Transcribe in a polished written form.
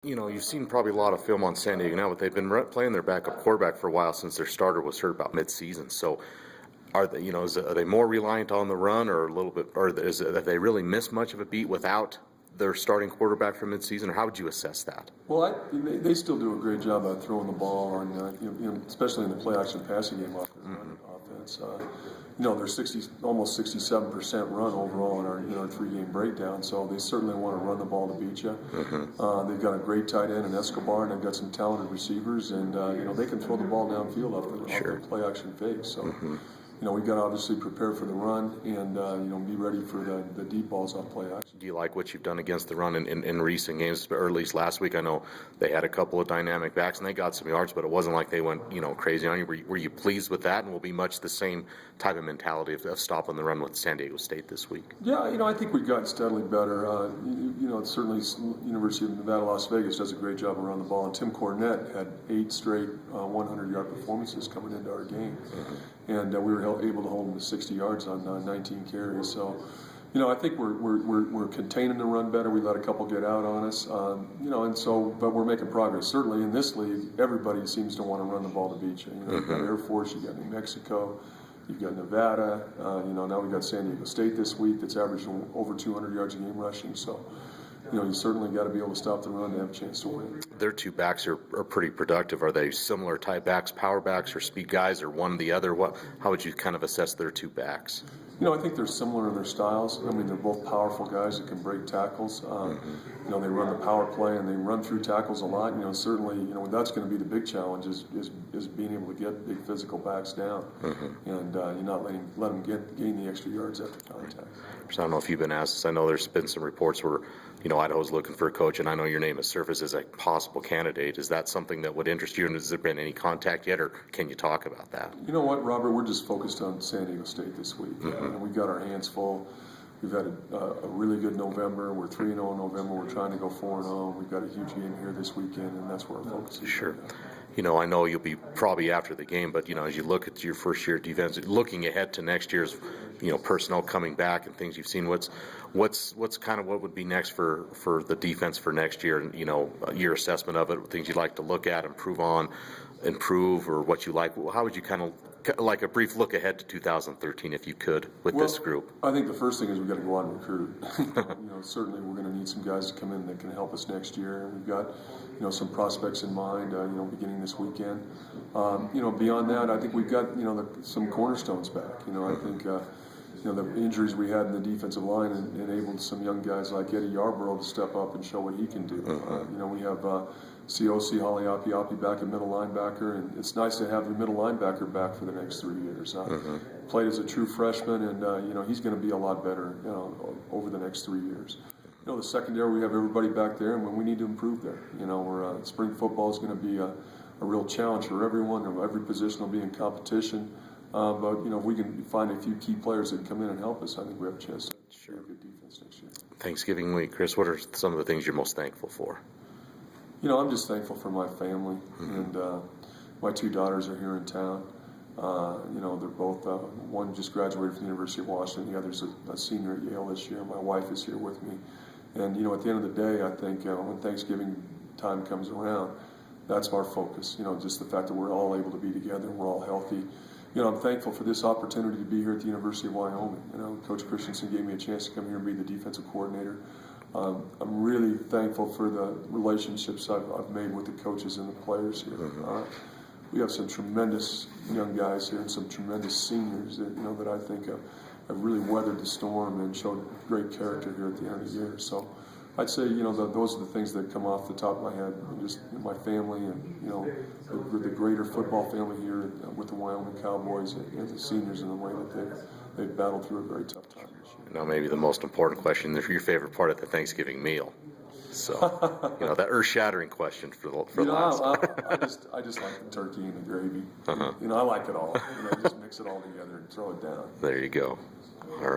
You've seen probably a lot of film on San Diego now, but they've been playing their backup quarterback for a while since their starter was hurt about mid-season. So, are they, are they more reliant on the run, or a little bit, or have they really missed much of a beat without their starting quarterback for mid-season, or how would you assess that? Well, they still do a great job at throwing the ball, on, especially in the play-action passing game offense. They're almost 67% run overall in our three-game breakdown, so they certainly want to run the ball to beat you. They've got a great tight end in Escobar, and they've got some talented receivers, and they can throw the ball downfield off the play-action fake. So. We've got to obviously prepare for the run and, be ready for the deep balls off play action. Do you like what you've done against the run in recent games, or at least last week? I know they had a couple of dynamic backs and they got some yards, but it wasn't like they went, crazy on you. Were you pleased with that, and will be much the same type of mentality of stopping the run with San Diego State this week? Yeah, I think we've gotten steadily better. Certainly University of Nevada, Las Vegas does a great job around the ball, and Tim Cornette had 8 straight 100-yard performances coming into our game. And we were able to hold him to 60 yards on 19 carries. So, I think we're containing the run better. We let a couple get out on us, but we're making progress. Certainly in this league, everybody seems to want to run the ball to beat you. You've got Air Force, you've got New Mexico, you've got Nevada. Now we've got San Diego State this week that's averaging over 200 yards a game rushing. So. You certainly got to be able to stop the run to have a chance to win. Their two backs are pretty productive. Are they similar type backs, power backs, or speed guys, or one or the other? How would you kind of assess their two backs? I think they're similar in their styles. They're both powerful guys that can break tackles. They run the power play and they run through tackles a lot. Certainly, that's going to be the big challenge is being able to get big physical backs down and you're not let them gain the extra yards after contact. So I don't know if you've been asked this. I know there's been some reports where Idaho's looking for a coach, and I know your name has surfaced as a possible candidate. Is that something that would interest you, and has there been any contact yet, or can you talk about that? You know what, Robert? We're just focused on San Diego State this week. We've got our hands full. We've had a really good November. We're 3-0 in November. We're trying to go 4-0. We've got a huge game here this weekend, and that's where our focus is. Sure. I know you'll be probably after the game, but, as you look at your first year defense, looking ahead to next year's, personnel coming back and things you've seen, what's kind of what would be next for the defense for next year, and, your assessment of it, things you'd like to look at, improve, or what you like? How would you kind of, like a brief look ahead to 2013, if you could, with this group? I think the first thing is we've got to go out and recruit. Certainly we're going to need some guys to come in that can help us next year. And we've got, some prospects in mind, beginning this weekend. Beyond that, I think we've got, some cornerstones back. I think, the injuries we had in the defensive line enabled some young guys like Eddie Yarborough to step up and show what he can do. We have COC Hala'api'api back at middle linebacker, and it's nice to have the middle linebacker back for the next 3 years. Played as a true freshman, and he's going to be a lot better over the next 3 years. The secondary, we have everybody back there, and we need to improve there. Spring football is going to be a real challenge for everyone. Every position will be in competition. But if we can find a few key players that can come in and help us, I think we have a chance to show a good defense next year. Thanksgiving week, Chris, what are some of the things you're most thankful for? I'm just thankful for my family, and my 2 daughters are here in town. They're both, one just graduated from the University of Washington, the other's a senior at Yale this year. My wife is here with me. And, at the end of the day, I think when Thanksgiving time comes around, that's our focus. Just the fact that we're all able to be together and we're all healthy. I'm thankful for this opportunity to be here at the University of Wyoming. Coach Christensen gave me a chance to come here and be the defensive coordinator. I'm really thankful for the relationships I've made with the coaches and the players here. We have some tremendous young guys here and some tremendous seniors that I think have really weathered the storm and showed great character here at the end of the year. So I'd say, those are the things that come off the top of my head. Just my family and, the greater football family here with the Wyoming Cowboys and the seniors in the way that they've battled through a very tough time this year. Now, maybe the most important question, your favorite part of the Thanksgiving meal. So, that earth-shattering question for last. I just like the turkey and the gravy. I like it all. Just mix it all together and throw it down. There you go. All right.